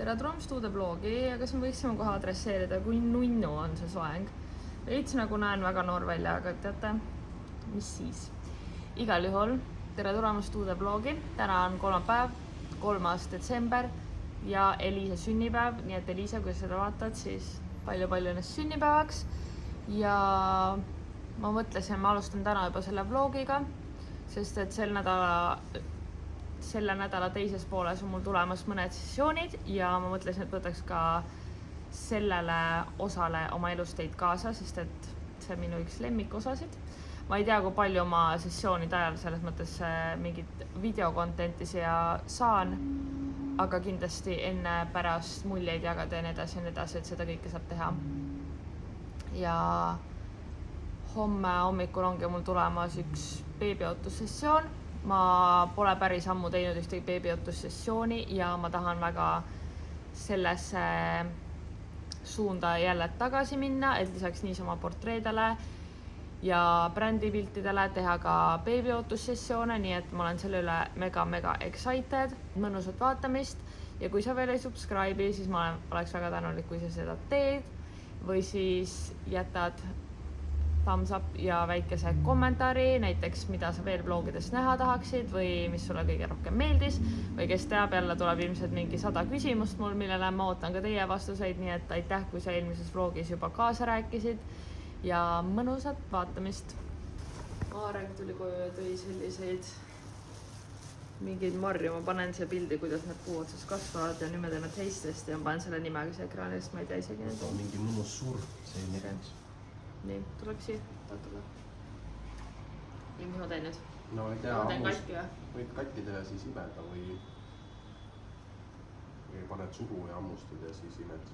tere tulemast uude blogi, aga siis me võiksime kohe adresseerida, kui nunnu on see soeng. Veits nagu näen väga noor välja, aga teate, mis siis. Igal juhul, tere tulemast uude blogi. Täna on kolmapäev, 3. detsember ja Eliise sünnipäev. Nii et Eliise, kui seda vaatad, siis palju-palju ennast sünnipäevaks. Ja ma mõtlesin, ma alustan täna juba selle blogiga, sest et selle nädala teises pooles on mul tulemas mõned sessioonid ja ma mõtlesin, et võtaks ka sellele osale oma elust teid kaasa, sest et see on minu üks lemmikosasid. Ma ei tea, kui palju ma sessioonide ajal selles mõttes mingit videokontenti siia saan, aga kindlasti enne pärast muljeid jagada ja nii edasi, et seda kõike saab teha. Ja homme hommikul ongi mul tulemas üks beebiotussessioon. Ma pole päris ammu teinud ühtegi beebiotussessiooni ja ma tahan väga sellesse suunda jälle tagasi minna, et lisaks niisama portreedele ja brändipiltidele teha ka beebiotussessioone, nii et ma olen selle üle mega excited, mõnusat vaatamist ja kui sa veel ei subscribe'i, siis ma oleks väga tänulik, kui sa seda teed või siis jätad thumbs up ja väikese kommentaari, näiteks mida sa veel blogidest näha tahaksid või mis sulle kõige rohkem meeldis või kes teab, jälle tuleb ilmselt mingi 100 küsimust mul, millele ma ootan ka teie vastuseid, nii et aitäh, kui sa eelmises vlogis juba kaasa rääkisid ja mõnusat vaatamist. Aareng tuli koju ja tõi selliseid mingeid marju, ma panen siia pildi, kuidas need puu otsas kasvavad ja nüüd ma teen nad heistest ja ma panen selle nimega siia ekraanist, ma ei tea isegi need. Mingi mõnus surv, see ei mirens. Nii, tuleb siia, taatule. Ja mis ma teen nüüd? No ei tea, ma teen katki või? Võid kattida ja siis imeda või paned suhu ja ammustad ja siis imed.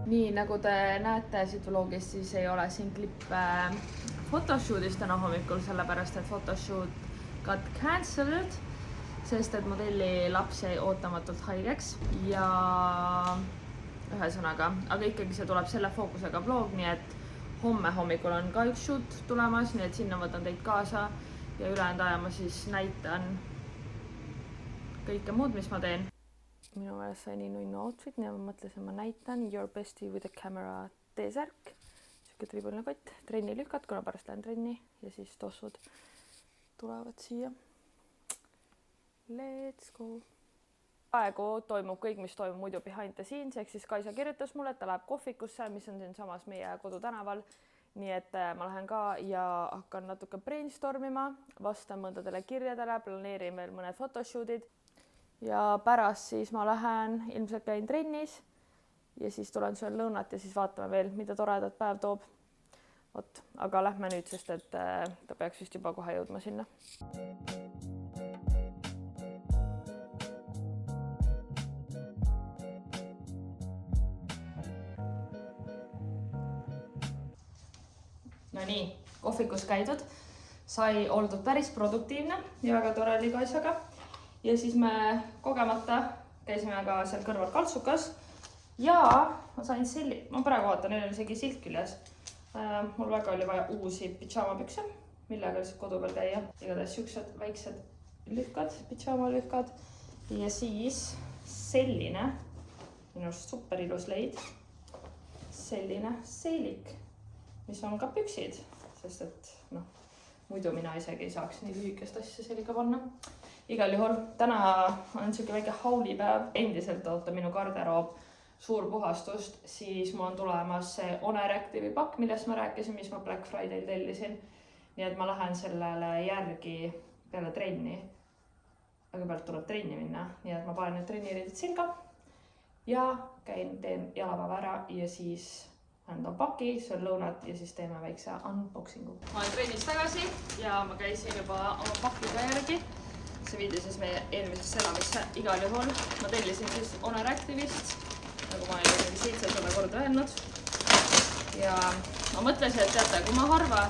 Nii, nagu te näete siit vlogist, siis ei ole siin klippe photoshootist täna hommikul, sellepärast et photoshoot got cancelled, sest et modelli laps jäi ootamatult haigeks ja ühesõnaga, aga ikkagi see tuleb selle fookusega vlog, nii et homme hommikul on ka üks shoot tulemas, nii et sinna võtan teid kaasa ja ülejäänud aja ma siis näitan kõike muud, mis ma teen. Minu meelest sai nii nunnu outfit, nii ma mõtlesin, ma näitan Your Bestie with a Camera T-särk. Siuke triibuline kott, trenni lükad, kuna pärast lähen trenni ja siis tossud tulevad siia. Let's go! Praegu toimub kõik, mis toimub muidu behind the scenes, ehk siis Kaisa kirjutas mulle, et ta läheb kohvikusse, mis on siin samas meie kodutänaval. Nii et ma lähen ka ja hakkan natuke brainstormima, vastan mõndadele kirjadele, planeerin veel mõned photoshootid. Ja pärast siis ma lähen, ilmselt käin trennis ja siis tulen söön lõunat ja siis vaatame veel, mida toredat päev toob. Oot, aga lähme nüüd, sest et ta peaks vist juba kohe jõudma sinna. No nii, kohvikus käidud, sai oldud päris produktiivne ja väga tore oli Kaisaga. Ja siis me kogemata käisime ka seal kõrval kaltsukas ja ma sain ma praegu vaatan, neil on isegi silt küljes. Mul väga oli vaja uusi pidžaamapükse, millega lihtsalt kodu peal käia. Igatahes siuksed väiksed lühkad, pidžaamalühkad ja siis selline, minu arust super ilus leid, selline seelik, mis on ka püksid, sest et muidu mina isegi ei saaks nii lühikest asja sellega panna. Igal juhul, täna on siuke väike haulipäev, endiselt ootab minu garderoob suur puhastust, siis mul on tulemas see Honor Active'i pakk, millest ma rääkisin, mis ma Black Friday'l tellisin. Nii et ma lähen sellele järgi peale trenni. Kõigepealt tuleb trenni minna, nii et ma panen need trenniriidid selga ja teen jalapäeva ära ja siis lähen paki, söön lõunat ja siis teeme väikse unboxingu. Ma olen trennist tagasi ja ma käisin juba oma pakiga järgi. see viidi siis meie eelmisesse elamisse. Igal juhul ma tellisin siis Honor Active'ist, nagu ma olen 700 korda öelnud. Ja ma mõtlesin, et teate, kui ma harva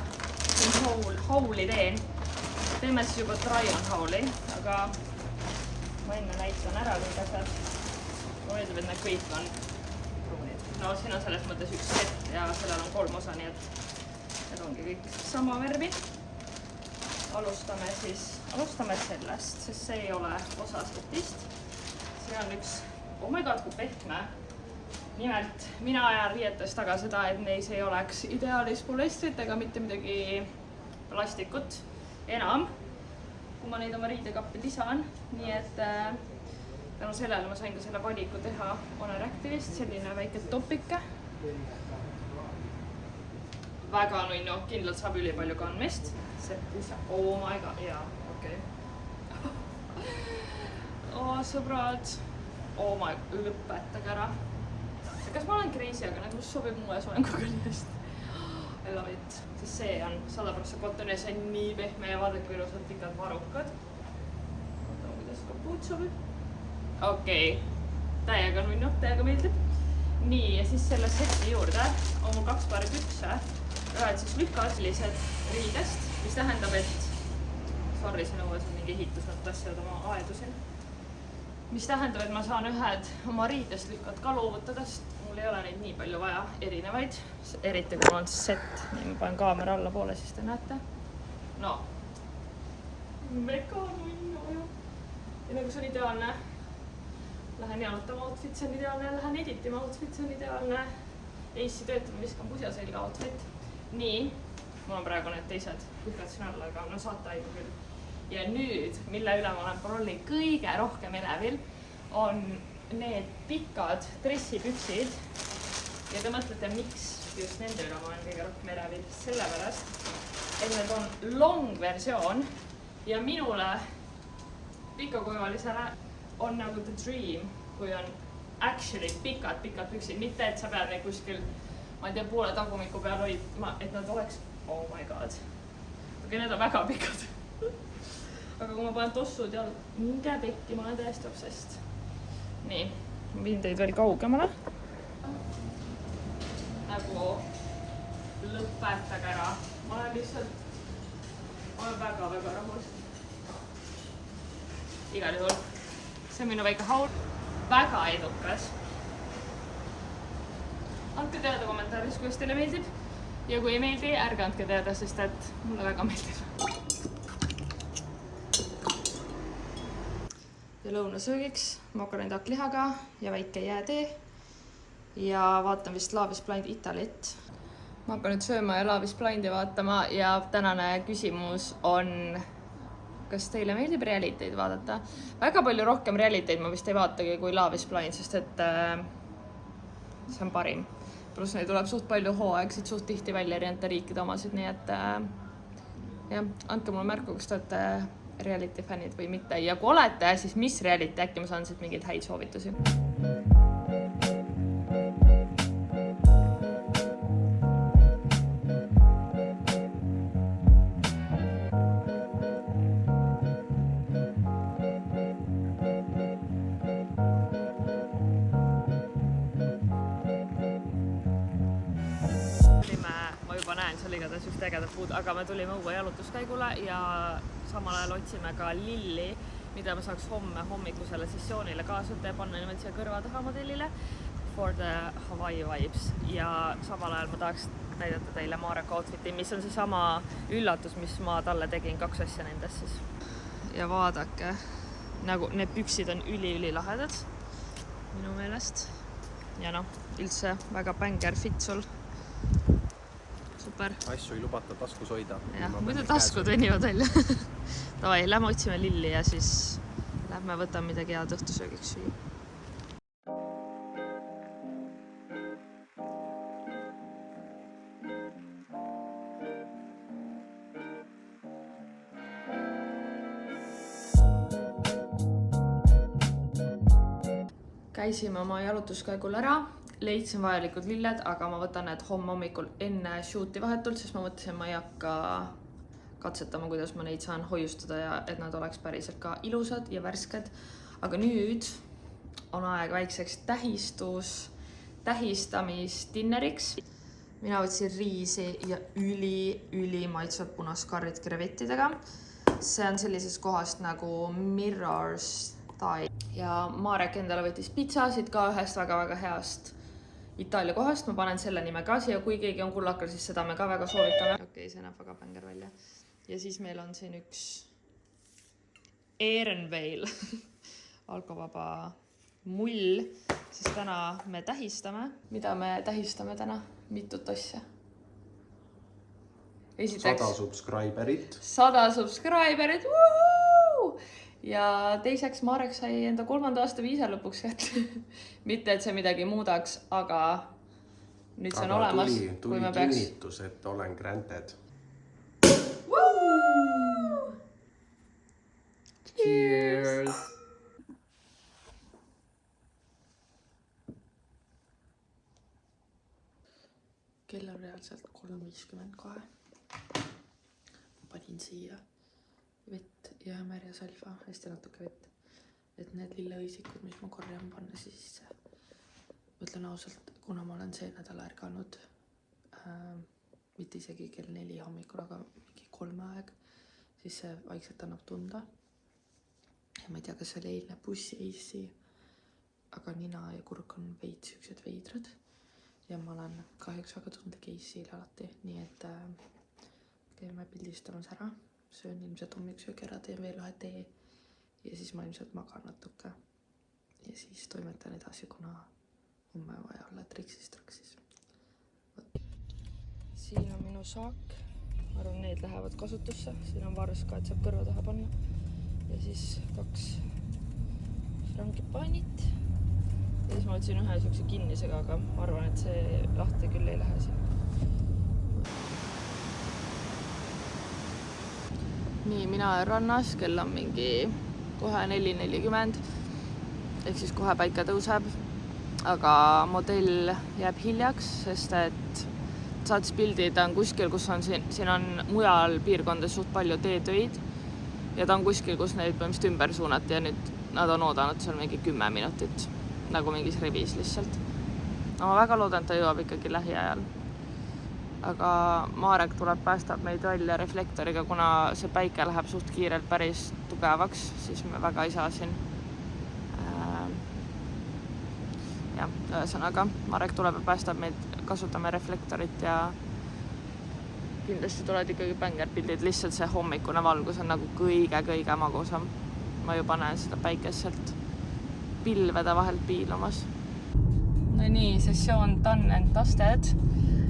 hauli teen, teeme siis juba try-on hauli, aga ma enne näitan ära kõik asjad. Ma meeldib, et need kõik on pruunid. No siin on selles mõttes üks set ja sellel on 3 osa, nii et need ongi kõik sama värvi. Alustame sellest, sest see ei ole osa setist. See on üks, oh my god, kui pehme. Nimelt, mina ajan riietes taga seda, et neis ei oleks ideaalis polestrit ega mitte midagi plastikut enam, kui ma neid oma riidekappi lisan. Nii et tänu sellele ma sain ka selle valiku teha Honor Active'ist, selline väike topike. Väga nunnu, kindlalt saab üli palju kandmist. Oh my god, jaa, okei. Sõbrad, oh my, lõpetage ära. Kas ma olen crazy, aga nagu sobib mulle soenguga nii hästi. I love it. Siis see on 100% cotton ja see on nii pehme ja vaadake ilusad pikad varukad. Vaatame, kuidas kapuut sobib. Okei, täiega nunnu, täiega meeldib. Nii, ja siis selle seti juurde on mul 2 paari pükse. Ühed siis lükkaatlised riidest, mis tähendab, et sorry, see nõues on mingi ehitus, nad tassivad oma aedusin. Mis tähendab, et ma saan ühed oma riidest lükkad ka loovutada, sest mul ei ole neid nii palju vaja erinevaid. Eriti kui mul on set, nii ma panen kaamera alla poole, siis te näete. No, mega nunnu. Ja nagu see on ideaalne. Lähen jalutama outfit, see on ideaalne. Lähen editima outfit, see on ideaalne. Eissi töötama viskan pusja selga outfit. Nii, mul on praegu need teised lükkad siin alla, aga no saate aigu küll. Ja nüüd, mille üle ma olen parolli kõige rohkem elevil, on need pikad dressipüksid. Ja te mõtlete, miks just nende üle ma olen kõige rohkem elevil. Sellepärast, et need on long versioon ja minule pikakuivalisele on nagu the dream, kui on actually pikad püksid. Mitte, et sa pead neid kuskil, ma ei tea, poole tagumiku peal hoidma, et nad oleks, oh my god. Okei, need on väga pikad. Aga kui ma panen tossud ja minge pekki, ma olen täiesti obsessed. Nii, ma viin teid veel kaugemale. Nagu lõpetage ära. Ma olen väga rahul. Igal juhul. See on minu väike haul. Väga edukas. Andke teada kommentaaris, kuidas teile meeldib. Ja kui ei meeldi, ärge andke teada, sest et mulle väga meeldib. Ja lõunasöögiks makaronid hakklihaga ja väike jäätee. Ja vaatan vist Love is Blind Italit. Ma hakkan nüüd sööma ja Love is Blindi vaatama ja tänane küsimus on, kas teile meeldib realiteid vaadata? Väga palju rohkem realiteid ma vist ei vaatagi kui Love is Blind, sest et see on parim. Plus neid tuleb suht palju hooaegsid, suht tihti välja erinevate riikide omasid, nii et jah, andke mulle märku, kas te olete reality fännid või mitte. Ja kui olete, siis mis reality, äkki ma saan siit mingeid häid soovitusi. Ma juba näen, see oli igatahes üks ägedad puud, aga me tulime uue jalutuskäigule ja samal ajal otsime ka lilli, mida ma saaks homme hommikusele sessioonile kaasata ja panna nimelt siia kõrva taha modellile for the Hawaii vibes. Ja samal ajal ma tahaks näidata teile Mareka outfiti, mis on see sama üllatus, mis ma talle tegin 2 asja nendest siis. Ja vaadake, nagu need püksid on üli lahedad minu meelest. Ja noh, üldse väga bänger fit sul. Super. Asju ei lubata taskus hoida. Jah, muidu taskud vennivad välja. Davai, lähme otsime lilli ja siis lähme võtame midagi head õhtusöögiks süüa. Käisime oma jalutuskäigul ära, leidsin vajalikud lilled, aga ma võtan need homme hommikul enne shooti vahetult, sest ma mõtlesin, ma ei hakka katsetama, kuidas ma neid saan hoiustada ja et nad oleks päriselt ka ilusad ja värsked. Aga nüüd on aeg väikseks tähistamisdinneriks. Mina võtsin riisi ja üli maitsvad punaskarrid krevettidega. See on sellisest kohast nagu Mirror Style. Ja Marek endale võttis pitsasid ka ühest väga heast Itaalia kohast. Ma panen selle nime ka siia, kui keegi on kullakal, siis seda me ka väga soovitame. Okei, see näeb väga pänger välja. Ja siis meil on siin üks Ehrenveil alkovaba mull. Siis täna me tähistame. Mida me tähistame täna? Mitut asja. Esiteks 100 subscriberit. 100 subscriberit. Woohoo! Ja teiseks Marek sai enda 3. aasta viisa lõpuks kätte. Mitte, et see midagi muudaks, aga nüüd see on olemas. Tuli kinnitus, et olen granted. Cheers! Kell on reaalselt 3:50 kohe. Panin siia vett ja märjasalva, hästi natuke vett. Et need lilleõisikud, mis ma korjan panna, siis mõtlen ausalt, kuna ma olen see nädal ärganud mitte isegi kell 4 hommikul, aga mingi 3 aeg, siis see vaikselt annab tunda. Ja ma ei tea, kas see oli eilne bussi, aga nina ja kurk on veits siuksed veidrad. Ja ma olen kahjuks väga tundlik Eissil alati, nii et käime pildistamas ära. Söön ilmselt hommikusöögi ära, teen veel ühe tee ja siis ma ilmselt magan natuke. Ja siis toimetan edasi, kuna homme vaja olla traksis. Siin on minu saak. Ma arvan, need lähevad kasutusse. Siin on varska, et saab kõrva taha panna. Ja siis 2 frangipaanit. Ja siis ma võtsin ühe siukse kinnisega, aga ma arvan, et see lahti küll ei lähe siin. Nii, mina olen rannas, kell on mingi kohe 4:40. Ehk siis kohe päike tõuseb. Aga modell jääb hiljaks, sest et saatis pildi, ta on kuskil, kus on siin on mujal piirkondades suht palju teetöid. Ja ta on kuskil, kus neid põhimõtteliselt ümber suunati ja nüüd nad on oodanud seal mingi 10 minutit. Nagu mingis rivis lihtsalt. No, ma väga loodan, et ta jõuab ikkagi lähiajal. Aga Marek tuleb, päästab meid välja reflektoriga, kuna see päike läheb suht kiirelt päris tugevaks, siis me väga ei saa siin. Ja, ühesõnaga, Marek tuleb ja päästab meid, kasutame reflektorit ja kindlasti tulevad ikkagi bängerpildid. Lihtsalt see hommikune valgus on nagu kõige magusam. Ma juba näen seda päikest sealt pilvede vahelt piilumas. No nii, sessioon done and dusted.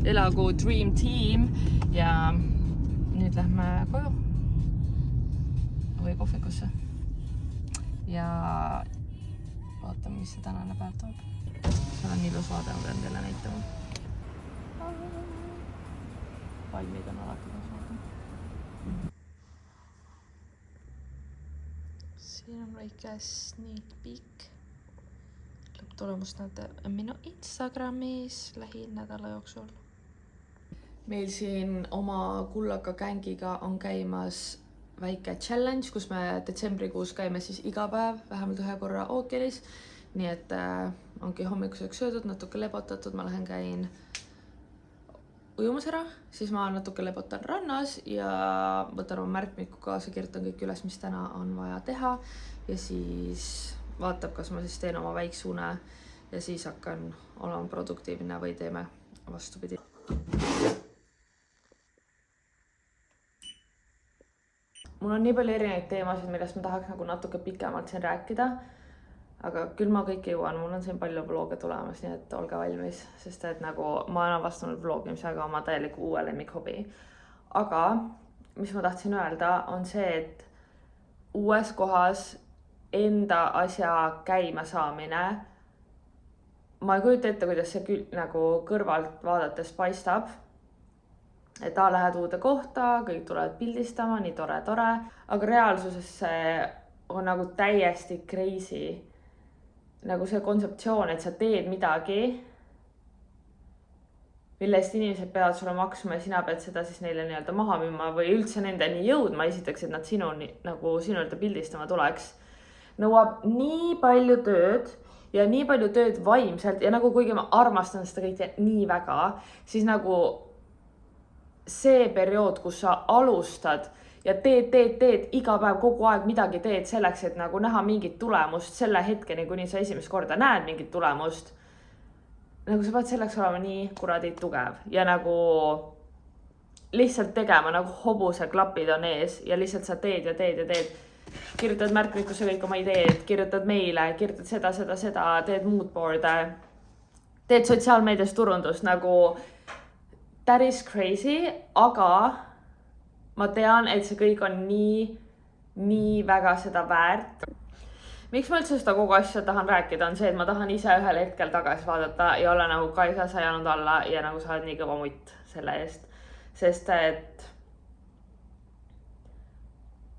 Elagu Dream Team ja nüüd lähme koju või kohvikusse ja vaatame, mis see tänane päev toob. See on ilus vaade, ma pean teile näitama. Palmid on alati kasvada. Siin on väike sneak peek. Lõpptulemust näete minu Instagramis lähinädala jooksul. Meil siin oma kullaka gängiga on käimas väike challenge, kus me detsembrikuus käime siis iga päev vähemalt 1 korra ookeanis. Nii et ongi hommikuseks söödud, natuke lebotatud, ma lähen käin ujumas ära, siis ma natuke lebotan rannas ja võtan oma märkmiku kaasa, kirjutan kõik üles, mis täna on vaja teha ja siis vaatab, kas ma siis teen oma väikse une ja siis hakkan olema produktiivne või teeme vastupidi. Mul on nii palju erinevaid teemasid, millest ma tahaks nagu natuke pikemalt siin rääkida, aga küll ma kõik jõuan, mul on siin palju vlooge tulemas, nii et olge valmis, sest et nagu ma olen avastanud vloogimisega oma täieliku uue lemmikhobi. Aga mis ma tahtsin öelda on see, et uues kohas enda asja käima saamine, ma ei kujuta ette, kuidas see nagu kõrvalt vaadates paistab. Et lähed uude kohta, kõik tulevad pildistama, nii tore. Aga reaalsuses see on nagu täiesti crazy. Nagu see kontseptsioon, et sa teed midagi mille eest inimesed peavad sulle maksma ja sina pead seda siis neile nii-öelda maha müüma või üldse nendeni jõudma, esiteks, et nad sinu juurde pildistama tuleks, nõuab nii palju tööd ja nii palju tööd vaimselt ja nagu kuigi ma armastan seda kõike nii väga, siis nagu see periood, kus sa alustad ja teed iga päev kogu aeg midagi teed selleks, et nagu näha mingit tulemust selle hetkeni, kuni sa esimest korda näed mingit tulemust. Nagu sa pead selleks olema nii kuradi tugev ja nagu lihtsalt tegema nagu hobuse klapid on ees ja lihtsalt sa teed ja teed. Kirjutad märkmikusse kõik oma ideed, kirjutad meile, kirjutad seda, teed moodboard'e, teed sotsiaalmeedias turundust nagu that is crazy, aga ma tean, et see kõik on nii väga seda väärt. Miks ma üldse seda kogu asja tahan rääkida, on see, et ma tahan ise ühel hetkel tagasi vaadata ja olla nagu Kaisa, sa jäänud alla ja nagu sa oled nii kõva mutt selle eest. Sest et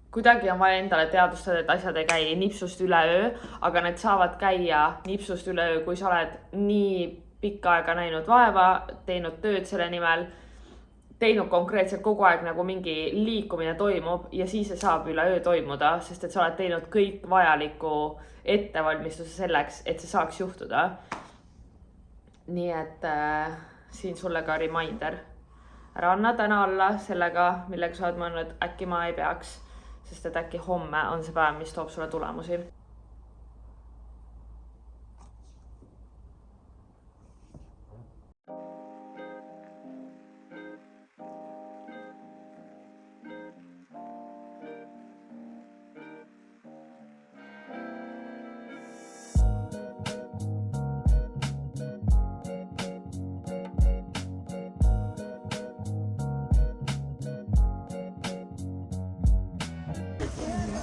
kuidagi on vaja endale teadvustada, et asjad ei käi nipsust üleöö, aga need saavad käia nipsust üleöö, kui sa oled nii pikka aega näinud vaeva, teinud tööd selle nimel, teinud konkreetselt kogu aeg nagu mingi liikumine toimub ja siis see saab üleöö toimuda, sest et sa oled teinud kõik vajaliku ettevalmistuse selleks, et see saaks juhtuda. Nii et siin sulle ka reminder. Ära anna täna alla sellega, millega sa oled mõelnud, et äkki ma ei peaks, sest et äkki homme on see päev, mis toob sulle tulemusi.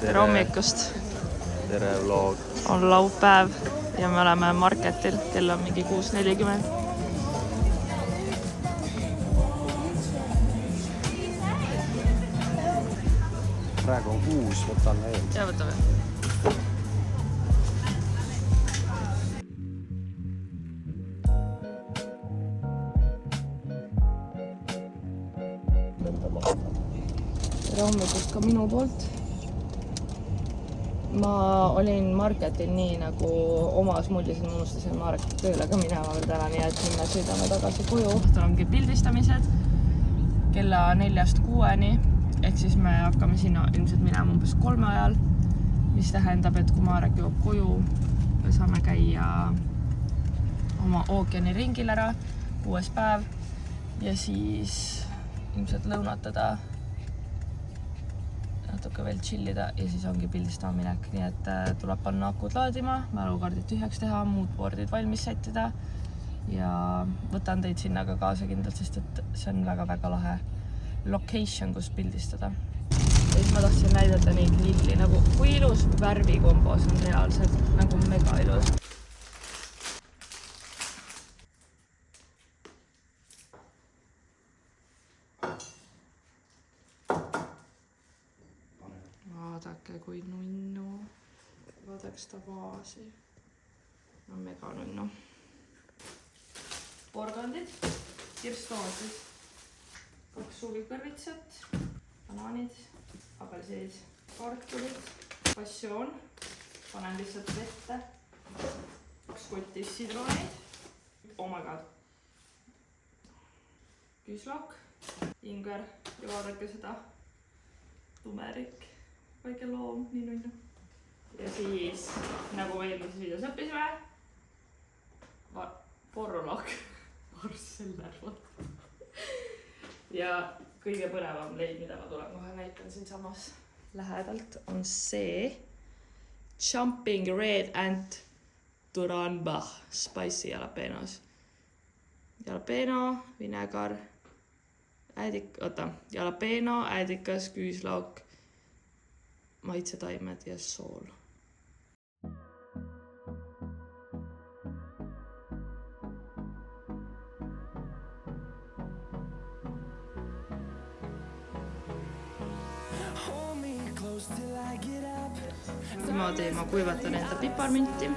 Tere hommikust. Tere vlog. On laupäev ja me oleme marketil, kell on mingi 6:40. Praegu on 6, võtan veel. Ja võtame. Tere hommikust ka minu poolt. Ma olin marketil nii nagu omas mullis, et ma unustasin Maaret tööle ka minema veel täna, nii et nüüd me sõidame tagasi koju. Ongi pildistamised kella 4-6, ehk siis me hakkame sinna ilmselt minema umbes 3 ajal, mis tähendab, et kui Maaret jõuab koju, me saame käia oma ookeani ringil ära, 6. päev ja siis ilmselt lõunatada, natuke veel chillida ja siis ongi pildistama minek, nii et tuleb panna akud laadima, mälukardid tühjaks teha, moodboardid valmis sättida ja võtan teid sinna ka kaasa kindlalt, sest et see on väga-väga lahe location, kus pildistada. Ja siis ma tahtsin näidata neid lilli, nagu kui ilus värvikombos on reaalselt, nagu mega ilus. Vaadake kui nunnu, vaadake seda vaasi, on mega nunnu. Porgandid, kirstoonsid, 2 suvikõrvitsat, banaanid, apelsinid, kartulid, passioon, panen lihtsalt vette, 2 kotti sidroneid, oh my god, küüslauk, ingver ja vaadake seda, tumerik. Väike loom, nii nunnu. Ja siis, nagu me eelmises videos õppisime, porrulaak, porsellervot. Ja kõige põnevam leid, mida ma tulen kohe näitan siin samas lähedalt, on see Jumping Red Ant Duranbach Spicy jalapenos. Jalapeno, vinegar, jalapeno, äädikas, küüslauk, maitsetaimed ja sool. Niimoodi ma kuivatan enda piparminti.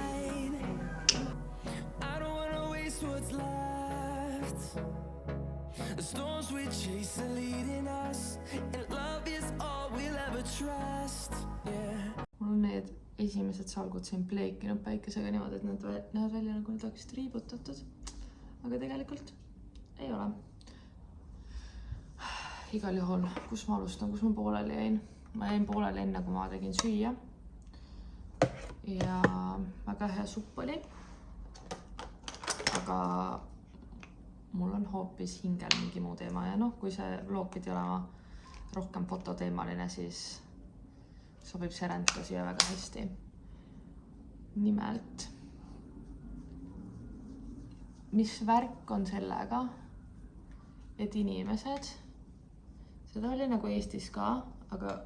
The storms we chase are leading us, and love is all we'll ever trust. Yeah. Mul on need esimesed salgud siin pleekinud päikesega niimoodi, et nad näevad välja nagu need oleksid riibutatud. Aga tegelikult ei ole. Igal juhul, kus ma alustan, kus ma pooleli jäin? Ma jäin pooleli enne, kui ma tegin süüa. Ja väga hea supp oli. Aga mul on hoopis hingel mingi muu teema ja noh, kui see vlog pidi olema rohkem fototeemaline, siis sobib see ränd ka siia väga hästi. Nimelt, mis värk on sellega, et inimesed, seda oli nagu Eestis ka, aga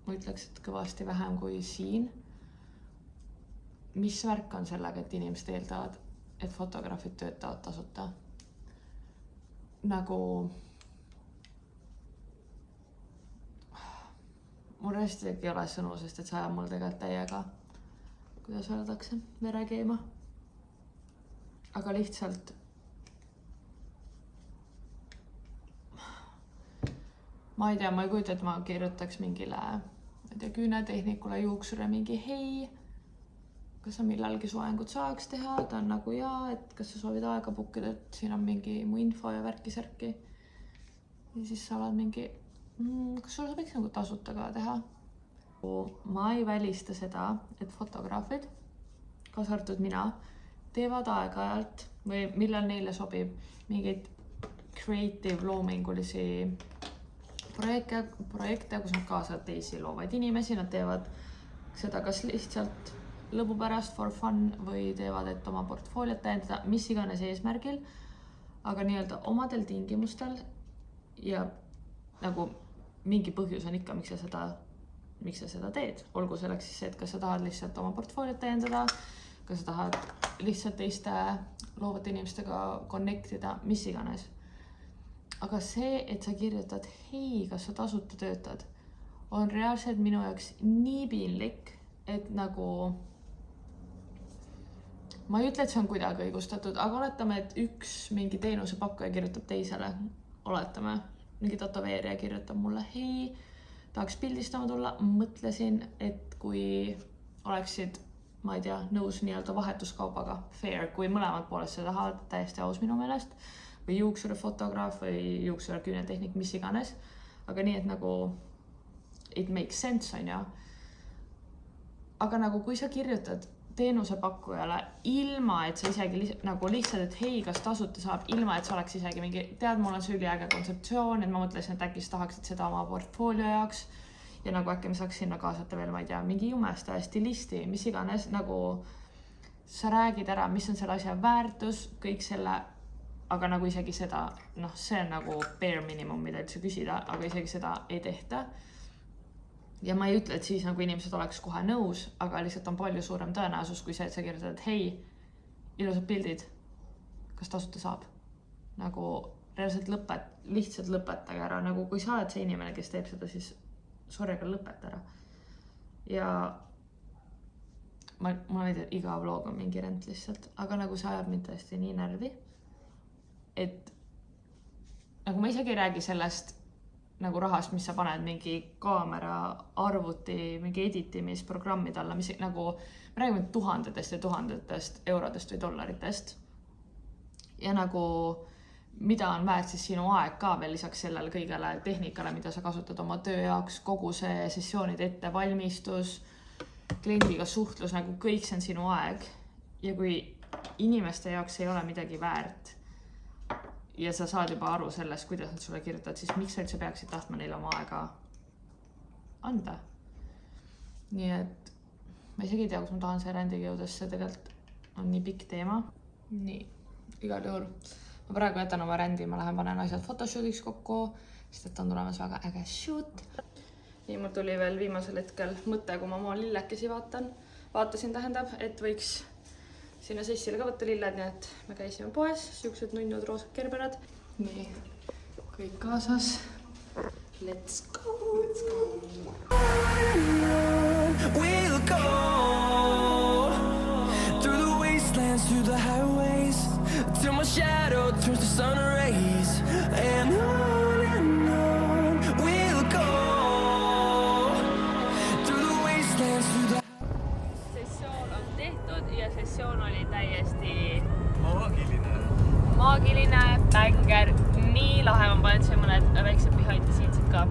ma ütleks, et kõvasti vähem kui siin. Mis värk on sellega, et inimesed eeldavad, et fotograafid töötavad tasuta? Nagu mul hästi ei ole sõnu, sest et see ajab mul tegelikult täiega, kuidas öeldakse, vere keema. Aga lihtsalt ma ei tea, ma ei kujuta, et ma kirjutaks mingile küünetehnikule juuksure mingi hei, kas sa millalgi soengut saaks teha, ta on nagu jaa, et kas sa soovid aega pukkida, et siin on mingi mu info ja värki-särki. Ja siis sa oled mingi, kas sul võiks nagu tasuta ka teha? Ma ei välista seda, et fotograafid, kaasa arvatud mina, teevad aeg-ajalt või millal neile sobib mingeid creative loomingulisi projekte, kus nad kaasavad teisi loovaid inimesi, nad teevad seda kas lihtsalt lõbu pärast for fun või teevad, et oma portfooliot täiendada, mis iganes eesmärgil, aga nii-öelda omadel tingimustel ja nagu mingi põhjus on ikka, miks sa seda teed. Olgu selleks siis see, et kas sa tahad lihtsalt oma portfooliot täiendada, kas sa tahad lihtsalt teiste loovate inimestega connectida, mis iganes. Aga see, et sa kirjutad, hei, kas sa tasuta töötad, on reaalselt minu jaoks nii piinlik, et nagu ma ei ütle, et see on kuidagi õigustatud, aga oletame, et üks mingi teenusepakkuja kirjutab teisele, oletame, mingi tatoveerija kirjutab mulle, hei, tahaks pildistama tulla, mõtlesin, et kui oleksid, ma ei tea, nõus nii-öelda vahetuskaubaga, fair, kui mõlemad pooled seda tahavad, täiesti aus minu meelest, või juuksure fotograaf või juuksure küünetehnik, mis iganes, aga nii, et nagu it makes sense, on ju. Aga nagu kui sa kirjutad teenusepakkujale ilma, et sa isegi nagu lihtsalt, et hei, kas tasuta saab, ilma, et sa oleks isegi mingi, tead, mul on see üliäge kontseptsioon, et ma mõtlesin, et äkki sa tahaksid seda oma portfoolio jaoks ja nagu äkki me saaks sinna kaasata veel, ma ei tea, mingi jumestaja, stilisti, mis iganes, nagu sa räägid ära, mis on selle asja väärtus, kõik selle, aga nagu isegi seda, noh, see on nagu bare minimum, mida üldse küsida, aga isegi seda ei tehta. Ja ma ei ütle, et siis nagu inimesed oleks kohe nõus, aga lihtsalt on palju suurem tõenäosus, kui see, et sa kirjutad, et hei, ilusad pildid, kas tasuta saab? Nagu reaalselt lihtsalt lõpetage ära, nagu kui sa oled see inimene, kes teeb seda, siis sorry, aga lõpeta ära. Ja ma ei tea, iga vlog on mingi rent lihtsalt, aga nagu see ajab mind tõesti nii närvi, et nagu ma isegi ei räägi sellest nagu rahast, mis sa paned mingi kaamera, arvuti, mingi editimisprogrammid alla, mis nagu me räägime tuhandetest ja tuhandetest eurodest või dollaritest. Ja nagu mida on väärt siis sinu aeg ka veel lisaks sellele kõigele tehnikale, mida sa kasutad oma töö jaoks, kogu see sessioonide ettevalmistus, kliendiga suhtlus, nagu kõik see on sinu aeg. Ja kui inimeste jaoks ei ole midagi väärt, ja sa saad juba aru sellest, kuidas nad sulle kirjutavad, siis miks sa üldse peaksid tahtma neile oma aega anda? Nii et ma isegi ei tea, kus ma tahan see rändiga jõudes, see tegelikult on nii pikk teema. Nii, igal juhul. Ma praegu jätan oma rändi, ma lähen panen asjad photoshoot'iks kokku, sest et on tulemas väga äge shoot. Nii, mul tuli veel viimasel hetkel mõte, kui ma oma lillekesi vaatasin, tähendab, et võiks sinna sessile ka võtta lilled, nii et me käisime poes, siuksed nunnud roosad kerberad. Nii, kõik kaasas. Let's go! Let's go! We'll go through the wastelands, through the highways, till my shadow turns to sun rays. sessioon oli täiesti maagiline, bänger, nii lahe, ma panen siia mõned väiksed behind the scenes'id ka.